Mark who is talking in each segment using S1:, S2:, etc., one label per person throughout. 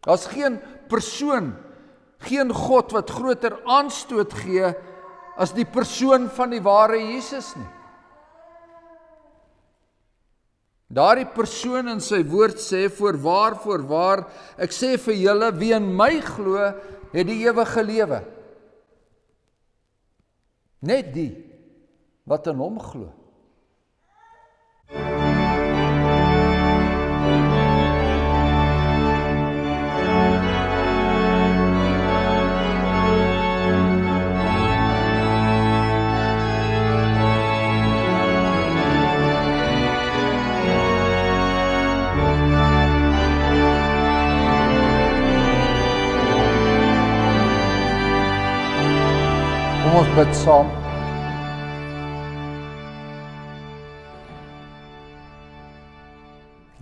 S1: Daar's geen persoon, geen God wat groter aanstoot gee as die persoon van die ware Jesus nie. Daardie persoon in sy woord sê, voorwaar, ek sê vir julle, wie in my glo, het die ewige lewe. Net die wat in hom glo. Kom ons bid saam.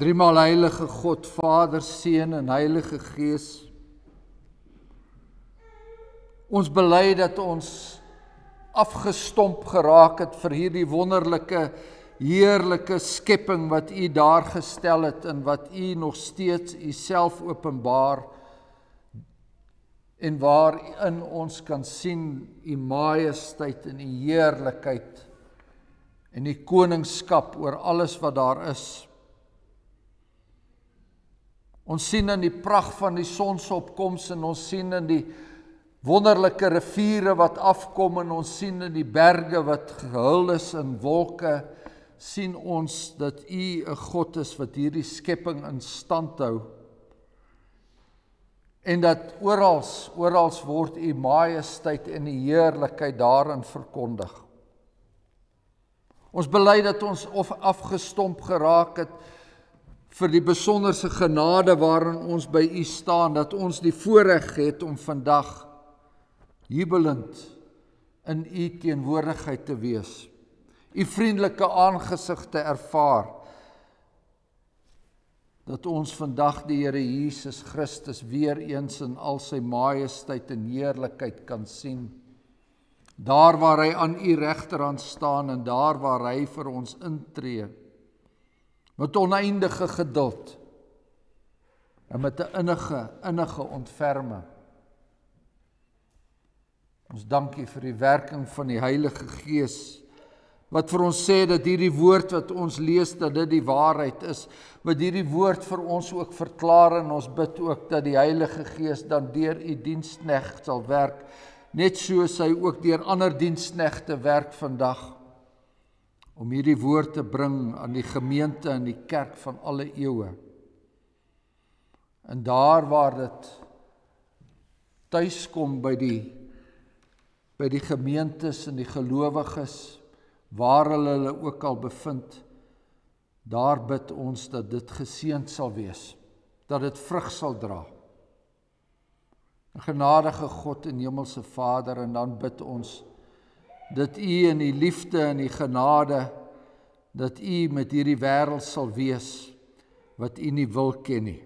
S1: Driemaal heilige God, Vader, Seun en Heilige Gees. Ons bely dat ons afgestomp geraak het vir hierdie wonderlike, heerlike skepping wat U daar gestel het en wat U nog steeds U self openbaar en waarin ons kan sien U majesteit en U heerlikheid en U koningskap oor alles wat daar is. Ons sien in die pragt van die sonsopkoms en ons sien in die wonderlike riviere wat afkom en ons sien in die berge wat gehul is in wolke, sien ons dat U 'n God is wat hierdie skepping in stand hou. En dat orals word U majesteit en U heerlikheid daarin verkondig. Ons bely dat ons afgestomp geraak het vir die besonderse genade waarin ons by U staan, dat ons die voorreg het om vandag jubelend in U teenwoordigheid te wees, U vriendelike aangesig te ervaar, dat ons vandag die Here Jesus Christus weer eens in al sy majesteit en heerlikheid kan sien, daar waar hy aan U regterhand staan en daar waar hy vir ons intree, met oneindige geduld en met 'n innige ontferming. Ons dank U vir die werking van die Heilige Gees, wat vir ons sê dat hierdie woord wat ons lees, dat dit die waarheid is, wat hierdie woord vir ons ook verklaar en ons bid ook dat die Heilige Gees dan deur U diensknegt sal werk, net soos hy ook deur ander diensknegte werk vandag, om hierdie woord te bring aan die gemeente en die kerk van alle eeue. En daar waar dit tuiskom by die gemeentes en die gelowiges, waar hulle ook al bevind, daar bid ons dat dit geseënd sal wees, dat dit vrug sal dra. 'n Genadige God en hemelse Vader, en dan bid ons dat U in die liefde en die genade, dat U met hierdie wêreld sal wees wat U nie wil ken nie.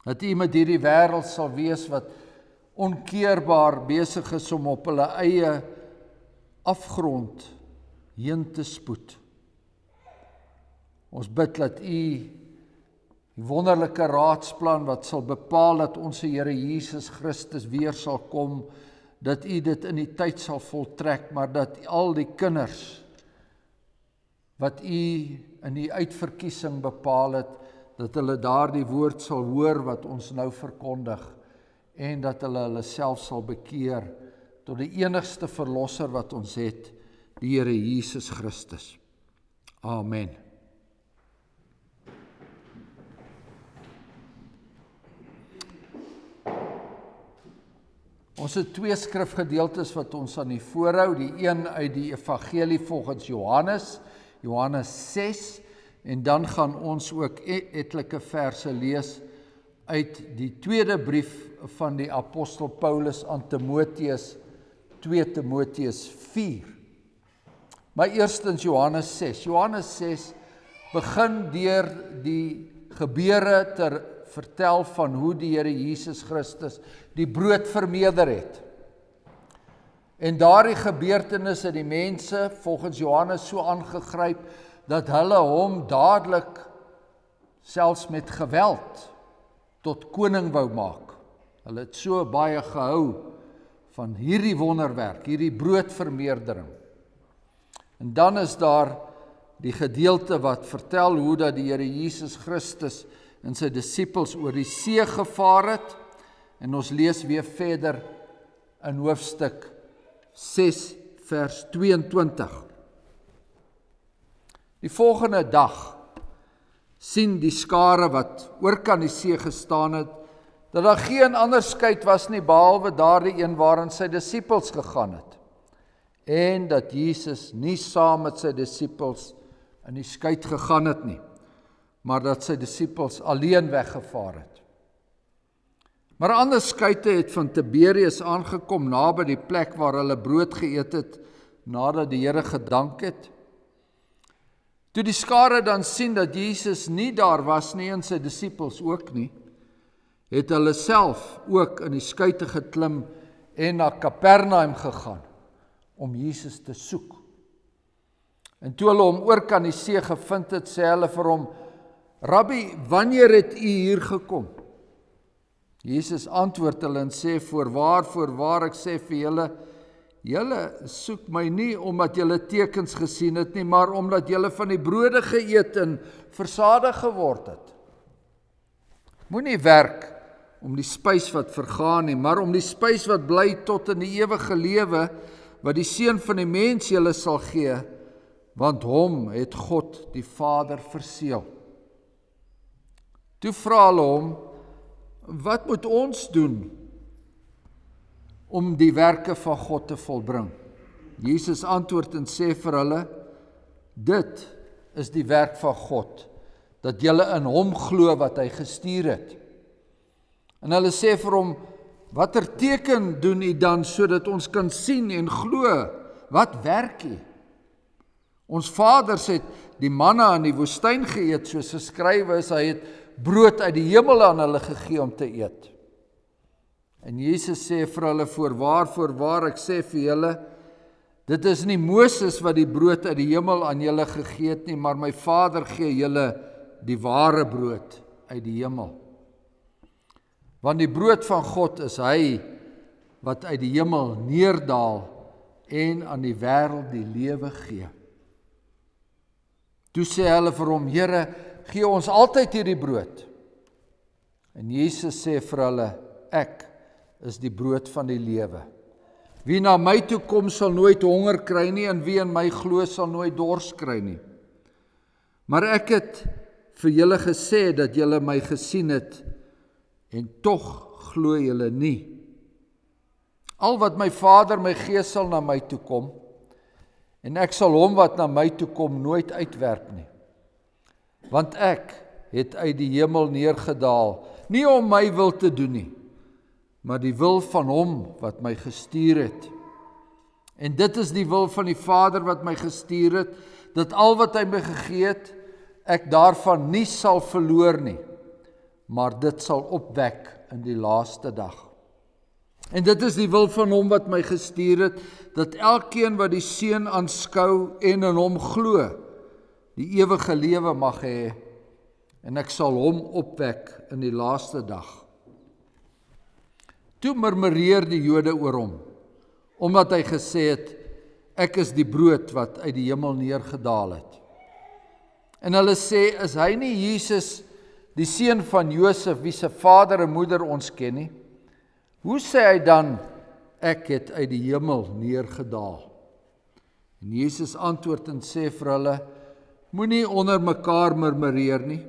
S1: Dat U met hierdie wêreld sal wees wat onkeerbaar besig is om op hulle eie afgrond heen te spoed. Ons bid dat U die wonderlike raadsplan wat sal bepaal dat ons Here Jesus Christus weer sal kom, dat U dit in die tyd sal voltrek, maar dat al die kinders wat U in die uitverkiesing bepaal het, dat hulle daardie woord sal hoor wat ons nou verkondig, en dat hulle self sal bekeer tot die enigste verlosser wat ons het, die Here Jesus Christus. Amen. Ons het 2 skrifgedeeltes wat ons aan die voorhou, die een uit die Evangelie volgens Johannes 6, en dan gaan ons ook etlike verse lees uit die tweede brief van die apostel Paulus aan Timoteus, 2 Timoteus 4. Maar eerstens Johannes 6. Johannes 6 begin deur die gebeure te vertel van hoe die Here Jesus Christus die brood vermeerder het. En daardie gebeurtenis het die mense volgens Johannes so aangegryp dat hulle hom dadelik selfs met geweld tot koning wou maak. Hulle het so baie gehou van hierdie wonderwerk, hierdie broodvermeerdering. En dan is daar die gedeelte wat vertel hoe dat die Here Jesus Christus en sy disippels oor die see gevaar het. En ons lees weer verder in hoofstuk 6 vers 22. Die volgende dag sien die skare wat oorkant die see gestaan het, dat daar geen ander skei was nie, behalwe daardie een waarin sy disippels gegaan het. En dat Jesus nie saam met sy disippels in die skei gegaan het nie, maar dat sy disippels alleen weggevaar het. Maar ander skuite het van Tiberias aangekom naby die plek waar hulle brood geëet het, nadat die Here gedank het. Toe die skare dan sien dat Jesus nie daar was nie en sy disippels ook nie, het hulle self ook in die skuite geklim en na Kapernaum gegaan om Jesus te soek. En toe hulle hom oorkant die see gevind het, sê hulle vir hom: Rabbi, wanneer het u hier gekom? Jesus antwoord hulle en sê: Voorwaar, ek sê vir julle, julle soek my nie omdat julle tekens gesien het nie, maar omdat julle van die brode geëet en versadig geword het. Moenie werk om die spys wat vergaan nie, maar om die spys wat bly tot in die ewige lewe, wat die Seun van die mens julle sal gee, want hom het God die Vader verseël. Toe vra hulle hom: Wat moet ons doen om die werke van God te volbring? Jesus antwoord en sê vir hulle: Dit is die werk van God, dat julle in hom glo wat hy gestuur het. En hulle sê vir hom: Watter teken doen u dan, sodat ons kan sien en glo? Wat werk u? Ons vaders het die manna in die woestyn geëet, soos geskrywe is, hy het brood uit die hemel aan hulle gegee om te eet. En Jesus sê vir hulle: Voorwaar, ek sê vir julle, dit is nie Moses wat die brood uit die hemel aan julle gegee het nie, maar my Vader gee julle die ware brood uit die hemel. Want die brood van God is hy wat uit die hemel neerdaal en aan die wêreld die lewe gee. Toe sê hulle vir hom: Here, gee ons altyd hierdie brood. En Jesus sê vir hulle: Ek is die brood van die lewe. Wie na my toe kom sal nooit honger kry nie, en wie in my glo sal nooit dors kry nie. Maar ek het vir julle gesê dat julle my gesien het, en tog glo julle nie. Al wat my Vader my gee sal na my toe kom, en ek sal hom wat na my toe kom nooit uitwerp nie. Want ek het uit die hemel neergedaal, nie om my wil te doen nie, maar die wil van hom wat my gestuur het. En dit is die wil van die Vader wat my gestuur het, dat al wat hy my gegee het, ek daarvan nie sal verloor nie, maar dit sal opwek in die laaste dag. En dit is die wil van hom wat my gestuur het, dat elkeen wat die Seun aanskou en in hom glo, die ewige lewe mag hê, en ek sal hom opwek in die laaste dag. Toe murmureer die Jode oor hom, omdat hy gesê het: Ek is die brood wat uit die hemel neergedaal het. En hulle sê: Is hy nie Jesus, die seun van Josef, wie se vader en moeder ons ken nie? Hoe sê hy dan: Ek het uit die hemel neergedaal? En Jesus antwoord en sê vir hulle: Moenie onder mekaar murmureer nie.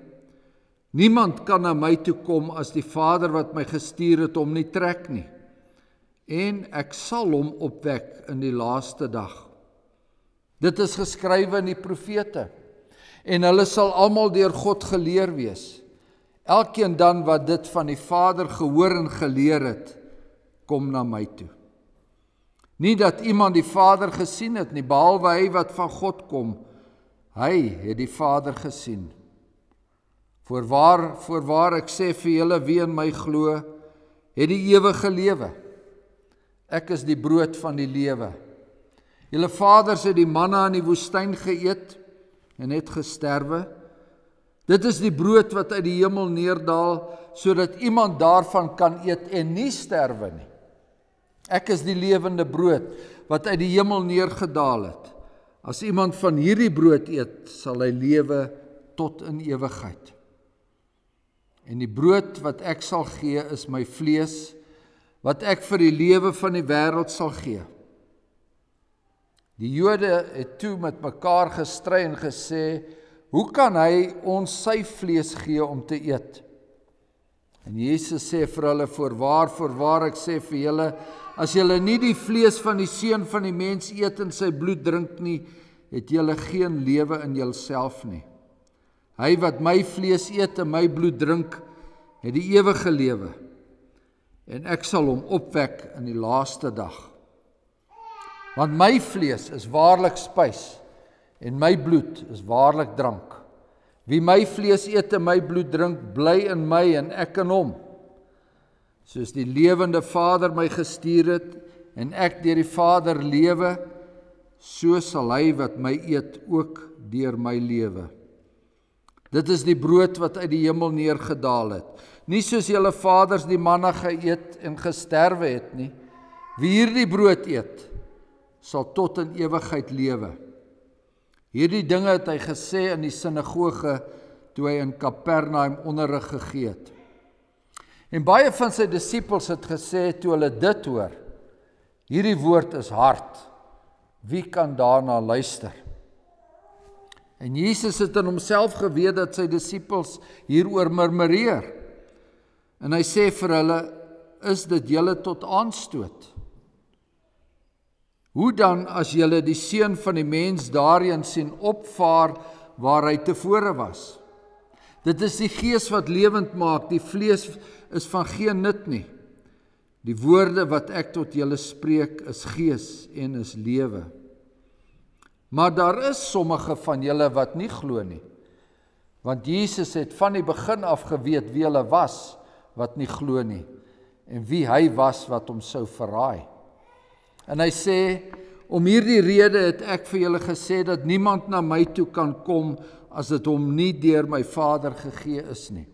S1: Niemand kan na my toe kom as die Vader wat my gestuur het hom nie trek nie. En ek sal hom opwek in die laaste dag. Dit is geskrywe in die profete, en hulle sal almal deur God geleer wees. Elkeen dan wat dit van die Vader gehoor en geleer het, kom na my toe. Nie dat iemand die Vader gesien het nie, behalwe hy wat van God kom. Hy het die Vader gesien. Voorwaar, ek sê vir julle, wie in my glo, het die ewige lewe. Ek is die brood van die lewe. Julle vaders het die manna in die woestyn geëet en het gesterwe. Dit is die brood wat uit die hemel neerdal, sodat iemand daarvan kan eet en nie sterwe nie. Ek is die lewende brood wat uit die hemel neergedaal het. As iemand van hierdie brood eet, sal hy lewe tot in ewigheid. En die brood wat ek sal gee, is my vlees, wat ek vir die lewe van die wêreld sal gee. Die Jode het toe met mekaar gestry en gesê, hoe kan hy ons sy vlees gee om te eet? En Jesus sê vir hulle, voorwaar ek sê vir julle, as julle nie die vlees van die Seun van die mens eet en sy bloed drink nie, het julle geen lewe in julself nie. Hy wat my vlees eet en my bloed drink, het die ewige lewe, en ek sal hom opwek in die laaste dag. Want my vlees is waarlik spys, en my bloed is waarlik drank. Wie my vlees eet en my bloed drink, bly in my en ek in hom. Soos die lewende Vader my gestuur het, en ek deur die Vader lewe, so sal hy wat my eet ook deur my lewe. Dit is die brood wat uit die hemel neergedaal het. Nie soos julle vaders die manna geëet en gesterwe het nie. Wie hierdie brood eet, sal tot in ewigheid lewe. Hierdie dinge het hy gesê in die sinagoge toe hy in Kapernaum onderrig gegee het. En baie van sy disippels het gesê toe hulle dit hoor, hierdie woord is hard. Wie kan daarna luister? En Jesus het in homself geweet dat sy disippels hieroor murmureer. En hy sê vir hulle, is dit julle tot aanstoot? Hoe dan as julle die Seun van die mens daarheen sien opvaar waar hy tevore was? Dit is die gees wat lewend maak, die vlees is van geen nut nie. Die woorde wat ek tot julle spreek is gees en is lewe. Maar daar is sommige van julle wat nie glo nie. Want Jesus het van die begin af geweet wie hulle was wat nie glo nie en wie hy was wat hom sou verraai. En hy sê, om hierdie rede het ek vir julle gesê dat niemand na my toe kan kom as dit hom nie deur my Vader gegee is nie.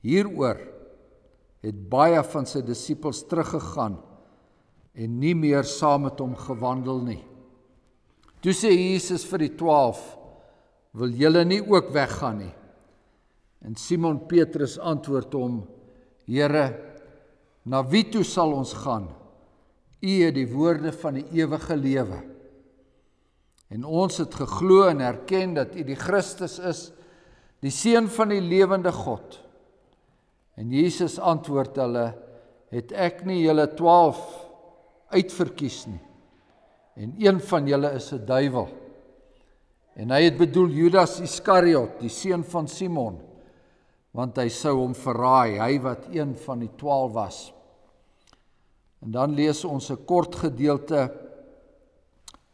S1: Hieroor het baie van sy disippels teruggegaan en nie meer saam met hom gewandel nie. Toe sê Jesus vir die 12, wil julle nie ook weggaan nie? En Simon Petrus antwoord hom, Here, na wie toe sal ons gaan? U het die woorde van die ewige lewe. En ons het geglo en erken dat u die Christus is, die Seun van die lewende God. En Jesus antwoord hulle, het ek nie julle 12 uitverkies nie? En een van julle is 'n duiwel. En hy het bedoel Judas Iskariot, die seun van Simon, want hy sou hom verraai, hy wat een van die 12 was. En dan lees ons 'n kort gedeelte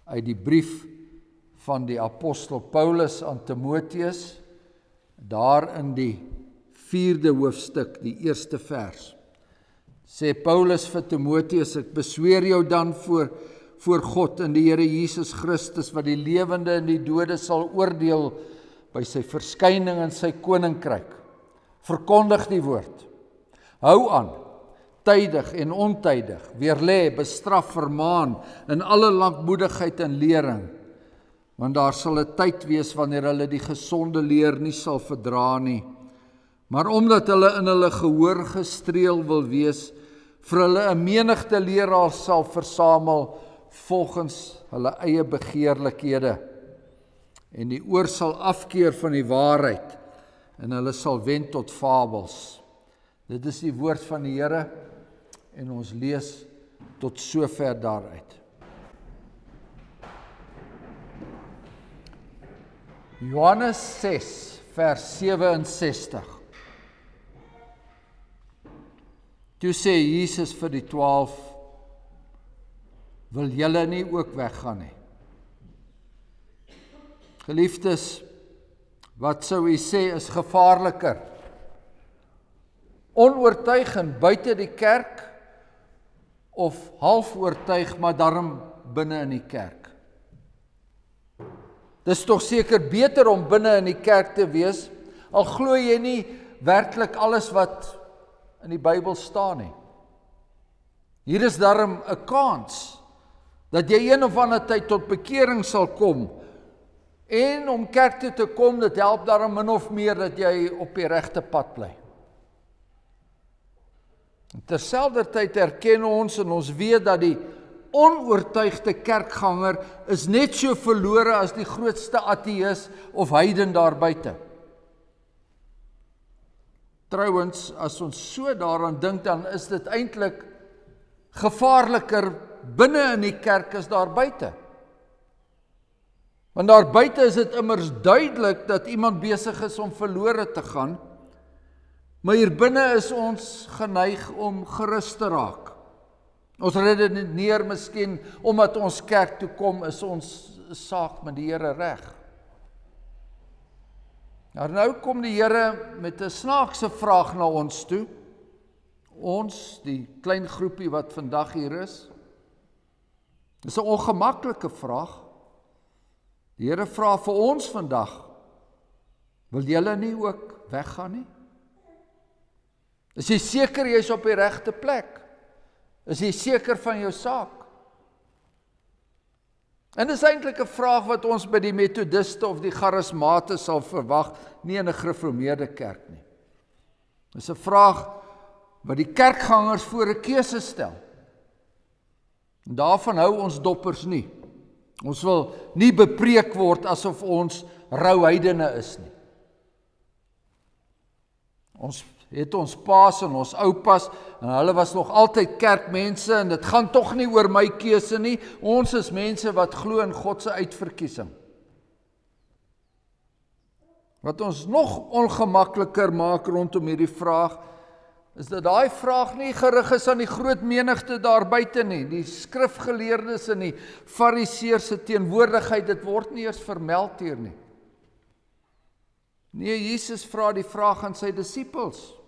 S1: uit die brief van die apostel Paulus aan Timoteus, daar in die 4de hoofstuk, die 1ste vers. Sê Paulus vir Timoteus, ek besweer jou dan voor God en die Here Jesus Christus, wat die lewende en die dode sal oordeel by sy verskyning in sy koninkryk. Verkondig die woord. Hou aan, tydig en ontydig, weerlê, bestraf, vermaan, in alle lankmoedigheid en lering, want daar sal 'n tyd wees wanneer hulle die gesonde leer nie sal verdra nie, maar omdat hulle in hulle gehoor gestreel wil wees, vir hulle 'n menigte leraars sal versamel volgens hulle eie begeerlikhede, en die oor sal afkeer van die waarheid, en hulle sal wend tot fabels. Dit is die woord van die Here, en ons lees tot sover daaruit. Johannes 6, vers 67. Toe sê Jesus vir die 12, wil julle nie ook weggaan nie? Geliefdes, wat sou u sê is gevaarliker? Onoortuigend buite die kerk, of half oortuig, maar darm binne in die kerk? Dis tog seker beter om binne in die kerk te wees, al glo jy nie werklik alles wat in die Bybel staan nie. Hier is daarom 'n kans dat jy een of ander tyd tot bekering sal kom. En om kerk toe te kom, dit help daarom min of meer dat jy op die regte pad bly. Terselfdertyd erken ons en ons weet dat die onoortuigde kerkganger is net so verlore as die grootste ateïs of heiden daar buite. Trouwens, as ons so daaraan dink, dan is dit eintlik gevaarliker binne in die kerk as daar buite. Want daar buite is dit immers duidelik dat iemand besig is om verlore te gaan, maar hier binne is ons geneig om gerus te raak. Ons redeneer miskien, omdat ons kerk toe kom, is ons saak met die Here reg. Nou kom die Here met 'n snaakse vraag na ons toe. Ons, die klein groepie wat vandag hier is. Dis 'n ongemaklike vraag. Die Here vra vir ons vandag, wil julle nie ook weggaan nie? Is jy seker jy is op die regte plek? Is jy seker van jou saak? En dis eintlik 'n vraag wat ons by die metodiste of die charismate sal verwag, nie in 'n gereformeerde kerk nie. Dis 'n vraag wat die kerkgangers voor 'n keuse stel. En daarvan hou ons doppers nie. Ons wil nie bepreek word asof ons rou heidene is nie. Ons het ons paas en ons oupas, en hulle was nog altyd kerkmense, en dit gaan tog nie oor my keuse nie. Ons is mense wat glo in God se uitverkiesing. Wat ons nog ongemakliker maak rondom hierdie vraag, is dat daai vraag nie gerig is aan die groot menigte daar buite nie, die skrifgeleerdes en die fariseërs se teenwoordigheid, dit word nie eers vermeld hier nie. Nee, Jesus vra die vraag aan sy disippels.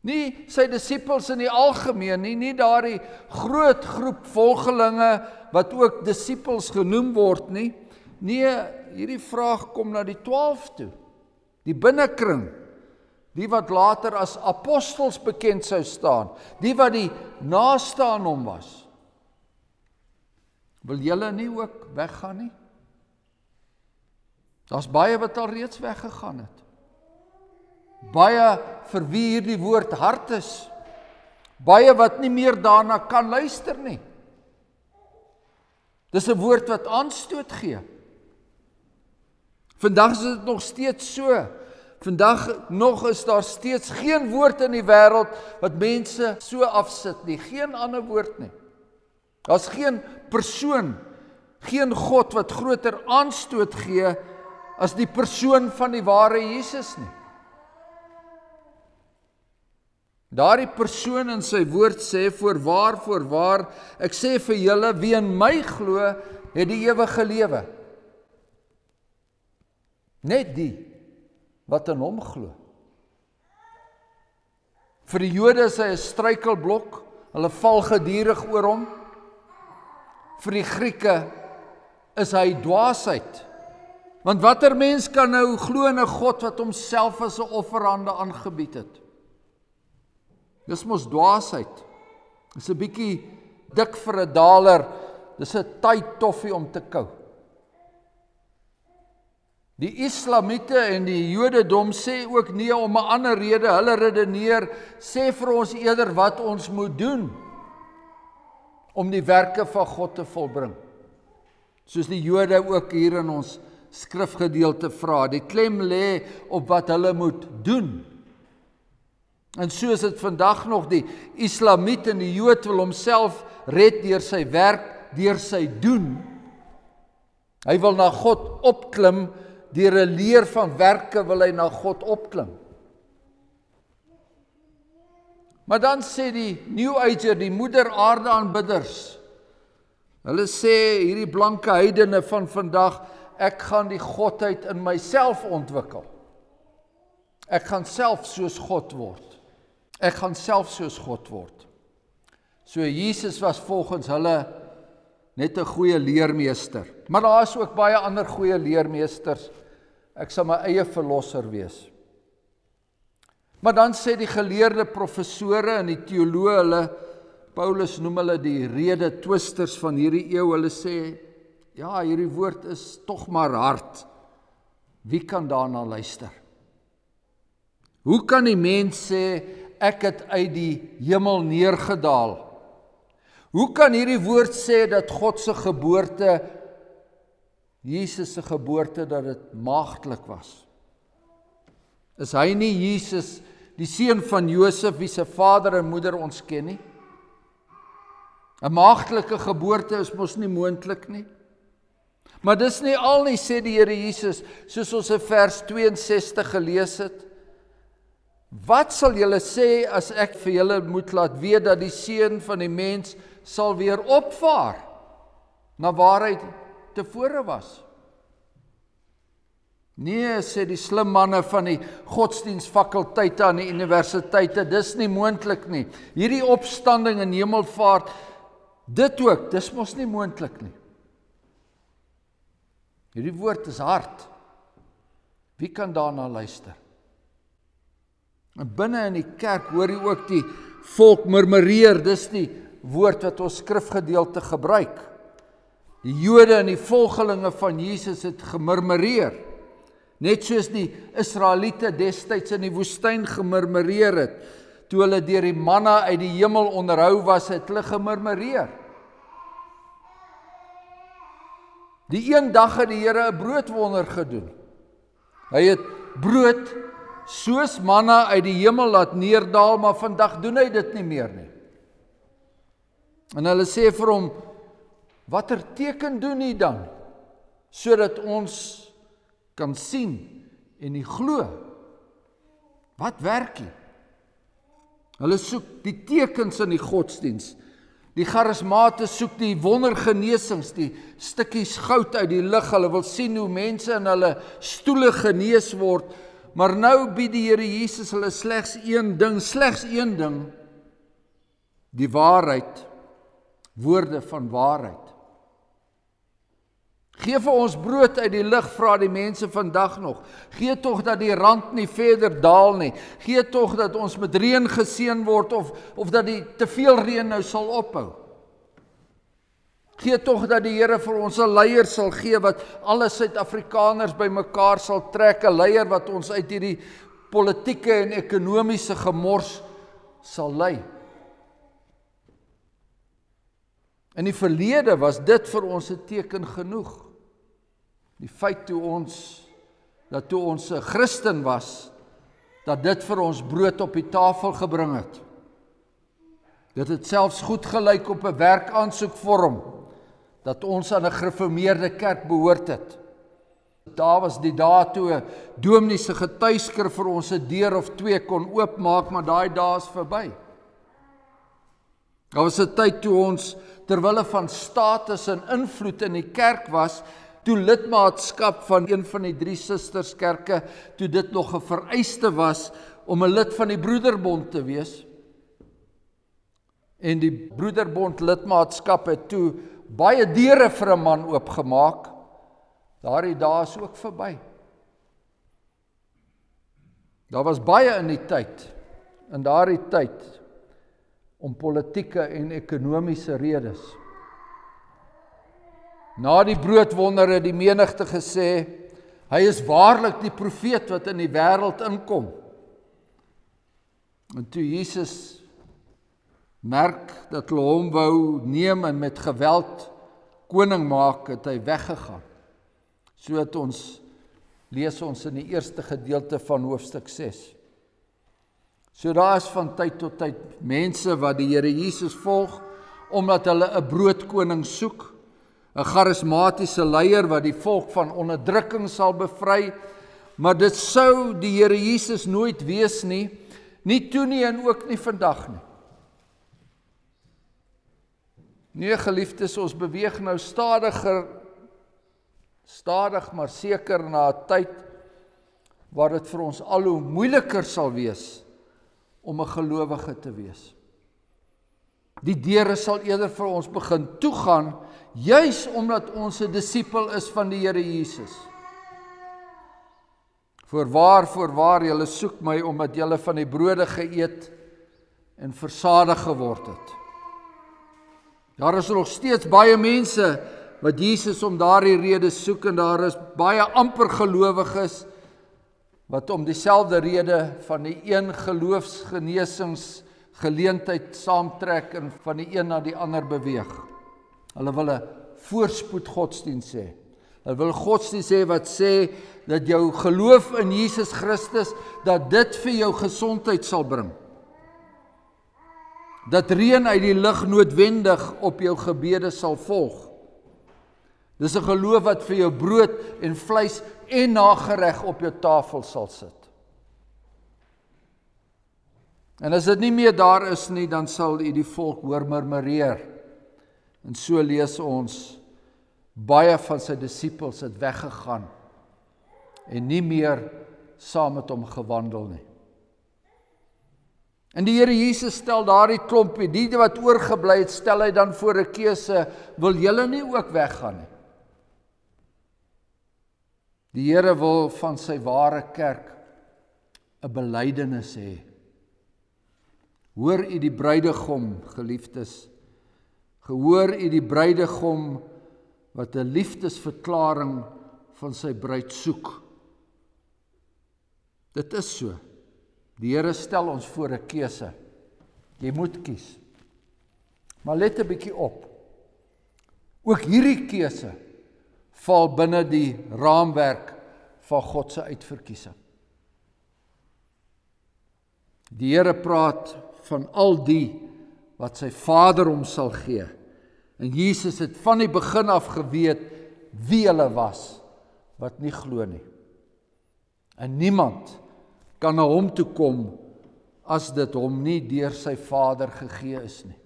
S1: Nie sy disippels in die algemeen nie, nie daardie groot groep volgelinge wat ook disippels genoem word nie. Nee, hierdie vraag kom na die 12 toe, die binnekring, die wat later as apostels bekend sou staan, die wat die naaste aan hom was. Wil julle nie ook weggaan nie? Daar's baie wat al reeds weggegaan het. Baie vir wie hierdie woord hart is. Baie wat nie meer daarna kan luister nie. Dis 'n woord wat aanstoot gee. Vandag is dit nog steeds so. Vandag nog is daar steeds geen woord in die wêreld wat mense so afsit nie. Geen ander woord nie. Daar's geen persoon, geen God wat groter aanstoot gee as die persoon van die ware Jesus nie. Daardie persoon in sy woord sê, voorwaar, ek sê vir julle, wie in my glo, het die ewige lewe. Net die wat in hom glo. Vir die Jode is hy 'n struikelblok, hulle val gedurig oor hom. Vir die Grieke is hy dwaasheid. Want watter mens kan nou glo in 'n God wat homself as 'n offerande aangebied het? Dis mos dwaasheid. Dis 'n bietjie dik vir 'n daler. Dis 'n taai toffie om te kou. Die Islamiete en die Jodendom sê ook nee om 'n ander rede. Hulle redeneer, sê vir ons eerder wat ons moet doen om die werke van God te volbring. Soos die Jode ook hier in ons skrifgedeelte vra. Die klem lê op wat hulle moet doen. En so is dit vandag nog, die Islamiet en die Jood wil homself red deur sy werk, deur sy doen. Hy wil na God opklim, deur 'n leer van werke wil hy na God opklim. Maar dan sê die New Ager, die moeder aarde aanbidders, hulle sê hierdie blanke heidene van vandag, ek gaan die godheid in myself ontwikkel. Ek gaan self soos God word. Ek gaan self soos God word. So Jesus was volgens hulle net 'n goeie leermeester. Maar daar is ook baie ander goeie leermeesters. Ek sal my eie verlosser wees. Maar dan sê die geleerde professore en die teoloë, Paulus noem hulle die rede twisters van hierdie eeu, hulle sê, ja, hierdie woord is tog maar hard. Wie kan daarna luister? Hoe kan die mens sê, ek het uit die hemel neergedaal? Hoe kan hierdie woord sê dat God se geboorte, Jesus se geboorte, dat dit maagdelik was? Is hy nie Jesus, die seun van Josef, wie se vader en moeder ons ken nie? 'n maagdelike geboorte is mos nie moontlik nie. Maar dis nie al nie, sê die Here Jesus, soos ons in vers 62 gelees het. Wat sal julle sê as ek vir julle moet laat weet dat die seun van die mens sal weer opvaar na waar hy tevore was? Nee, sê die slim manne van die godsdienstfakulteite aan die universiteite, dis nie moontlik nie. Hierdie opstanding en hemelvaart, dit ook, dis mos nie moontlik nie. Hierdie woord is hard. Wie kan daarna luister? En binne in die kerk hoor jy ook die volk murmureer, dis die woord wat ons skrifgedeelte gebruik. Die Jode en die volgelinge van Jesus het gemurmureer. Net soos die Israeliete destyds in die woestyn gemurmureer het. Toe hulle deur die manna uit die hemel onderhou was, het hulle gemurmureer. Die een dag het die Here 'n broodwonder gedoen. Hy het brood soos manna uit die hemel laat neerdaal, maar vandag doen hy dit nie meer nie. En hulle sê vir hom, watter teken doen hy dan, sodat ons kan sien en nie glo? Wat werk hy? Hulle soek die tekens in die godsdiens. Die charismate soek die wondergenesings, die stukkies goud uit die lug. Hulle wil sien hoe mense in hulle stoele genees word. Maar nou bied die Here Jesus hulle slegs een ding, die waarheid, woorde van waarheid. Gee vir ons brood uit die lug, vra die mense vandag nog. Gee tog dat die rand nie verder daal nie. Gee tog dat ons met reën geseën word of dat die te veel reën nou sal ophou. Gee tog dat die Here vir ons 'n leier sal gee wat alle Suid-Afrikaners bymekaar sal trek, 'n leier wat ons uit hierdie politieke en ekonomiese gemors sal lei. In die verlede was dit vir ons 'n teken genoeg. Die feit toe ons 'n Christen was, dat dit vir ons brood op die tafel gebring het. Dit het selfs goed gelyk op 'n werkaansoekvorm, dat ons aan 'n gereformeerde kerk behoort het. Daar was die dae toe 'n dominee se getuieskrif vir ons 'n deur of twee kon oopmaak, maar daai dae is verby. Daar was 'n tyd toe ons terwille van status en invloed in die kerk was, toe lidmaatskap van een van die 3 susterskerke, toe dit nog 'n vereiste was om 'n lid van die broederbond te wees. En die broederbond lidmaatskap het toe baie deure vir 'n man oopgemaak. Daardie dae is ook verby. Daar was baie in daardie tyd, om politieke en ekonomiese redes. Na die broodwonder het die menigte gesê, hy is waarlik die profeet wat in die wêreld inkom. En toe Jesus merk dat hulle hom wou neem en met geweld koning maak, het hy weggegaan. So het ons, lees ons in die eerste gedeelte van hoofstuk 6. So daar is van tyd tot tyd mense wat die Here Jesus volg, omdat hulle 'n broodkoning soek, 'n charismatiese leier wat die volk van onderdrukking sal bevry, maar dit sou die Here Jesus nooit wees nie toe nie en ook nie vandag nie. Nee, geliefdes, ons beweeg nou stadig maar seker na 'n tyd waar dit vir ons al hoe moeiliker sal wees om 'n gelowige te wees. Die deure sal eerder vir ons begin toegaan, juis omdat ons 'n disipel is van die Here Jesus. Voorwaar, julle soek my omdat julle van die brode geëet en versadig geword het. Daar is nog steeds baie mense wat Jesus om daardie rede soek en daar is baie amper gelowiges wat om dieselfde rede van die een geloofsgenesingsgeleentheid saamtrek en van die een na die ander beweeg. Hulle wil 'n voorspoed godsdienst hê. Hulle wil godsdienst hê wat sê dat jou geloof in Jesus Christus, dat dit vir jou gesondheid sal bring. Dat reën uit die lug noodwendig op jou gebede sal volg. Dis 'n geloof wat vir jou brood en vleis en nagereg op jou tafel sal sit. En as dit nie meer daar is nie, dan sal u die volk hoor murmureer. En so lees ons, baie van sy disippels het weggegaan en nie meer saam met hom gewandel nie. En die Here Jesus stel daardie klompie, die wat oorgebly het, stel hy dan voor 'n keuse, wil julle nie ook weggaan nie? Die Here wil van sy ware kerk 'n belydenis hê. Hoor u die bruidegom, geliefdes, gehoor u die bruidegom wat 'n liefdesverklaring van sy bruid soek. Dit is so. Die Here stel ons voor 'n keuse. Jy moet kies. Maar let 'n bietjie op. Ook hierdie keuse val binne die raamwerk van God se uitverkiesing. Die Here praat van al die wat sy Vader hom sal gee. En Jesus het van die begin af geweet wie hulle was wat nie glo nie. En niemand kan na hom toe kom as dit hom nie deur sy Vader gegee is nie.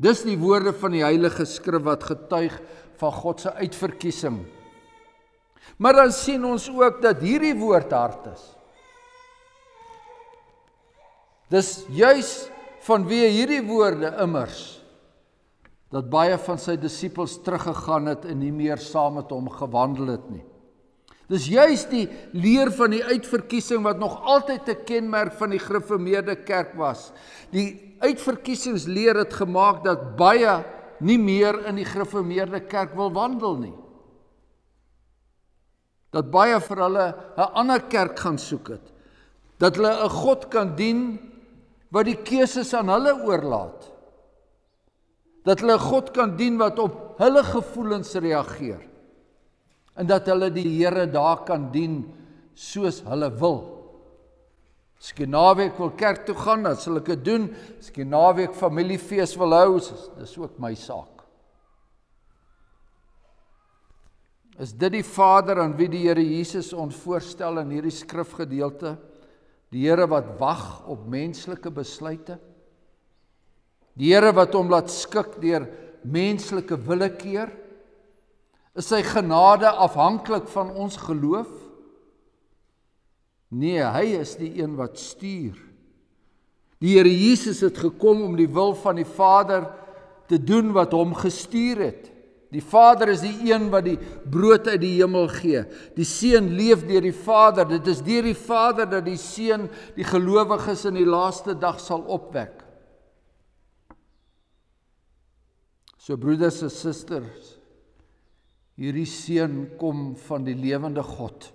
S1: Dis die woorde van die Heilige Skrif wat getuig van God se uitverkiesing. Maar dan sien ons ook dat hierdie woord hard is. Dis juis vanweë hierdie woorde immers dat baie van sy disippels teruggegaan het en nie meer saam met hom gewandel het nie. Dis juis die leer van die uitverkiesing wat nog altyd 'n kenmerk van die gereformeerde kerk was. Die uitverkiesingsleer het gemaak dat baie nie meer in die gereformeerde kerk wil wandel nie. Dat baie vir hulle 'n ander kerk gaan soek het. Dat hulle 'n God kan dien wat die keuses aan hulle oorlaat. Dat hulle 'n God kan dien wat op hulle gevoelens reageer. En dat hulle die Here daar kan dien soos hulle wil. As ek die naweek wil kerk toe gaan, dan sal ek dit doen. As ek die naweek familiefees wil hou, dis ook my saak. Is dit die Vader aan wie die Here Jesus ons voorstel in hierdie skrifgedeelte? Die Here wat wag op menslike besluite? Die Here wat hom laat skik deur menslike willekeur? Is sy genade afhanklik van ons geloof? Nee, hy is die een wat stuur. Die Here Jesus het gekom om die wil van die Vader te doen wat hom gestuur het. Die Vader is die een wat die brood uit die hemel gee. Die Seun leef deur die Vader. Dit is deur die Vader dat die Seun die gelowiges in die laaste dag sal opwek. So broeders en susters, hierdie Seun kom van die lewende God.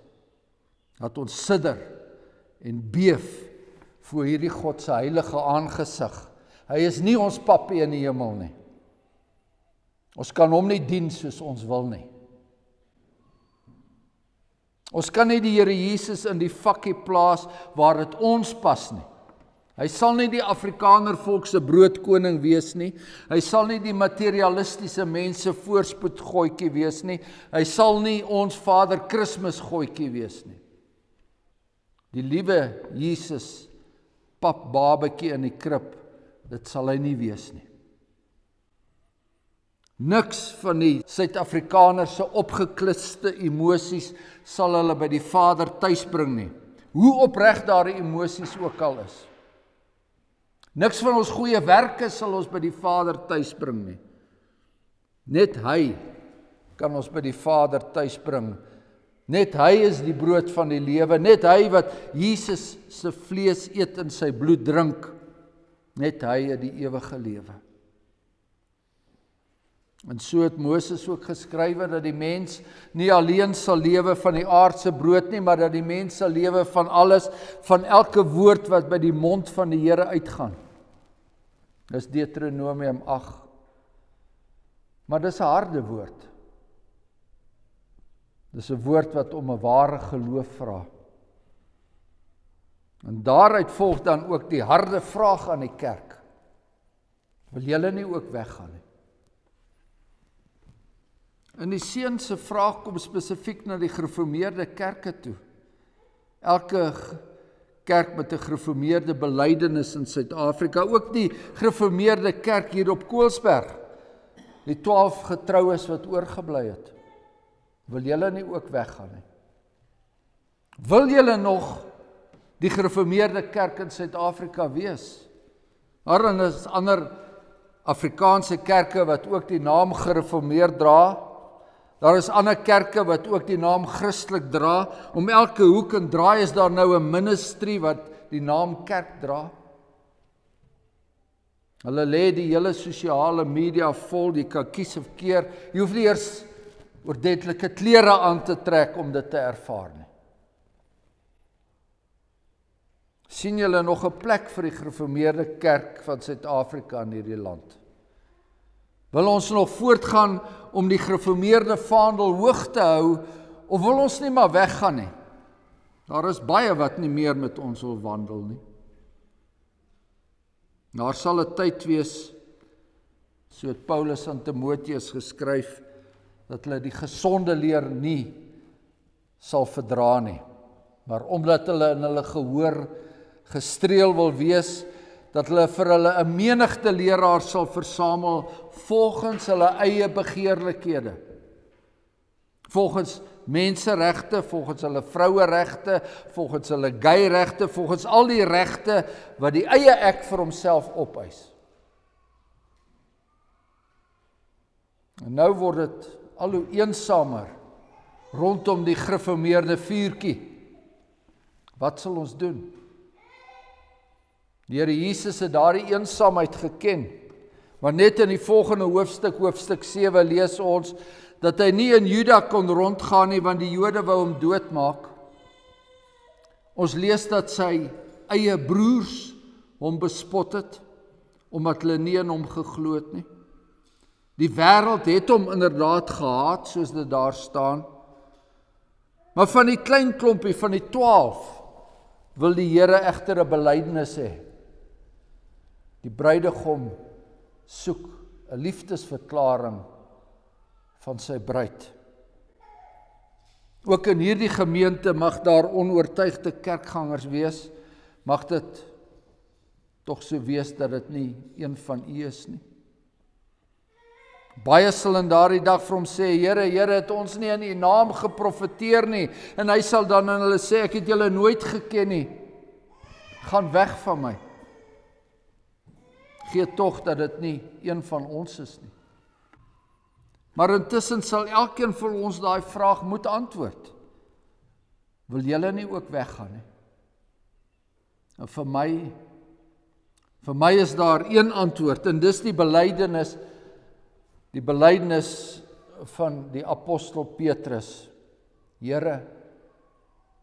S1: Dat ons sidder en beef voor hierdie God se heilige aangesig. Hy is nie ons pappie in die hemel nie. Ons kan hom nie dien soos ons wil nie. Ons kan nie die Here Jesus in die vakkie plaas waar dit ons pas nie. Hy sal nie die Afrikaner volk se broodkoning wees nie. Hy sal nie die materialistiese mense voorspoed gooitjie wees nie. Hy sal nie ons Vader Kersfees gooitjie wees nie. Die liewe Jesus, pap babetjie in die krib, dit sal hy nie wees nie. Niks van die Suid-Afrikaner se opgekliste emosies sal hulle by die Vader tuisbring nie. Hoe opreg daardie emosies ook al is. Niks van ons goeie werke sal ons by die Vader tuisbring nie. Net hy kan ons by die Vader tuis bring. Net hy is die brood van die lewe. Net hy wat Jesus se vlees eet en sy bloed drink. Net hy het die ewige lewe. En so het Moses ook geskrywe dat die mens nie alleen sal lewe van die aardse brood nie, maar dat die mens sal lewe van alles, van elke woord wat by die mond van die Here uitgaan. Dis Deuteronomium 8. Maar dis 'n harde woord. Dis 'n woord wat om 'n ware geloof vra. En daaruit volg dan ook die harde vraag aan die kerk. Wil julle nie ook weggaan nie? En die seun se vraag kom spesifiek na die gereformeerde kerke toe. Elke kerk met 'n gereformeerde belydenis in Suid-Afrika, ook die gereformeerde kerk hier op Koelsberg, die 12 getroues wat oorgebly het. Wil julle nie ook weggaan nie? Wil julle nog die gereformeerde kerk in Suid-Afrika wees? Daarin is ander Afrikaanse kerke wat ook die naam gereformeerd dra. Daar is ander kerke wat ook die naam Christelik dra. Om elke hoek en draai is daar nou 'n ministry wat die naam kerk dra. Hulle lê die hele sosiale media vol, jy kan kies of keer. Jy hoef nie eers ordentlike klere aan te trek om dit te ervaar nie. Sien julle nog 'n plek vir die gereformeerde kerk van Suid-Afrika in hierdie land? Wil ons nog voortgaan om die gereformeerde vaandel hoog te hou, of wil ons nie maar weggaan nie? Daar is baie wat nie meer met ons wil wandel nie. Daar sal 'n tyd wees, so het Paulus aan Timoteus geskryf, dat hulle die gesonde leer nie sal verdra nie, maar omdat hulle in hulle gehoor gestreel wil wees, dat hulle vir hulle 'n menigte leraars sal versamel volgens hulle eie begeerlikhede, volgens menseregte, volgens hulle vroueregte, volgens hulle gay-regte, volgens al die regte wat die eie ek vir homself opeis. En nou word dit al hoe eensamer rondom die gereformeerde vuurtjie. Wat sal ons doen? Die Here Jesus het daardie eensaamheid geken, maar net in die volgende hoofstuk 7 lees ons, dat hy nie in Juda kon rondgaan nie, want die Jode wou hom doodmaak. Ons lees dat sy eie broers hom bespot het, omdat hulle nie in hom geglo het nie. Die wêreld het hom inderdaad gehaat, soos dit daar staan. Maar van die klein klompie, van die 12, wil die Here egter 'n belydenis hê. Die bruidegom soek 'n liefdesverklaring van sy bruid. Ook in hierdie gemeente mag daar onoortuigde kerkgangers wees, mag dit tog so wees dat dit nie een van u is nie. Baie sal in daardie dag vir hom sê, Here, Here, het ons nie in u naam geprofeteer nie, en hy sal dan aan hulle sê, ek het julle nooit geken nie, gaan weg van my. Gee tog dat dit nie een van ons is nie. Maar intussen sal elkeen van ons daai vraag moet antwoord. Wil julle nie ook weggaan nie? En vir my is daar een antwoord, en dis die belydenis van die apostel Petrus. Here,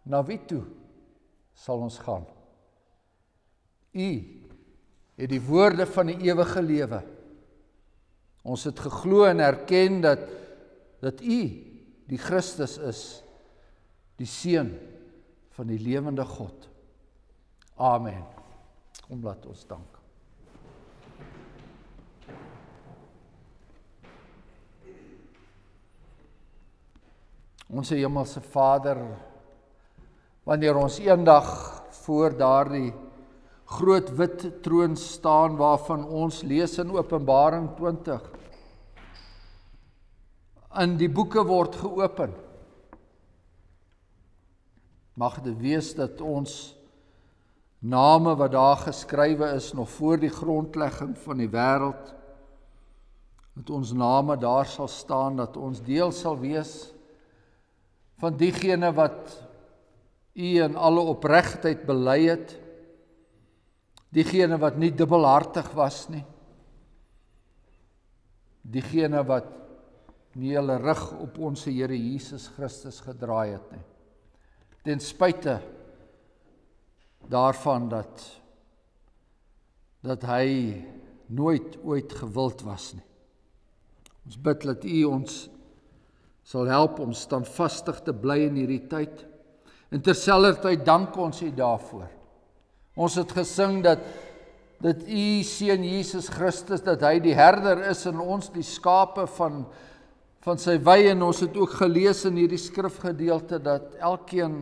S1: na wie toe sal ons gaan? U het die woorde van die ewige lewe. Ons het geglo en erken dat u die Christus is, die Seun van die lewende God. Amen. Kom laat ons dank. Onse hemelse Vader, wanneer ons eendag voor daardie groot wit troon staan waarvan ons lees in Openbaring 20, en die boeke word geopen, mag dit wees dat ons name wat daar geskrywe is nog voor die grondlegging van die wêreld dat ons name daar sal staan, dat ons deel sal wees van diegene wat U in alle opregtheid bely het, diegene wat nie dubbelhartig was nie, diegene wat nie hulle rug op ons Here Jesus Christus gedraai het nie, ten spyte daarvan dat hy nooit ooit gewild was nie. Ons bid dat U ons sal help om standvastig te bly in hierdie tyd. En terselfdertyd dank ons U daarvoor. Ons het gesing dat U Seun Jesus Christus, dat hy die herder is en ons die skape van sy wy, en ons het ook gelees in hierdie skrifgedeelte dat elkeen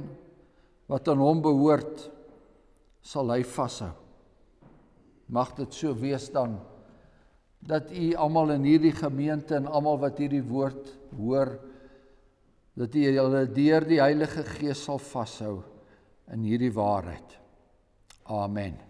S1: wat aan hom behoort, sal hy vashou. Mag dit so wees dan, dat U almal in hierdie gemeente en almal wat hierdie woord hoor, dat U hulle deur die Heilige Gees sal vashou in hierdie waarheid. Amen.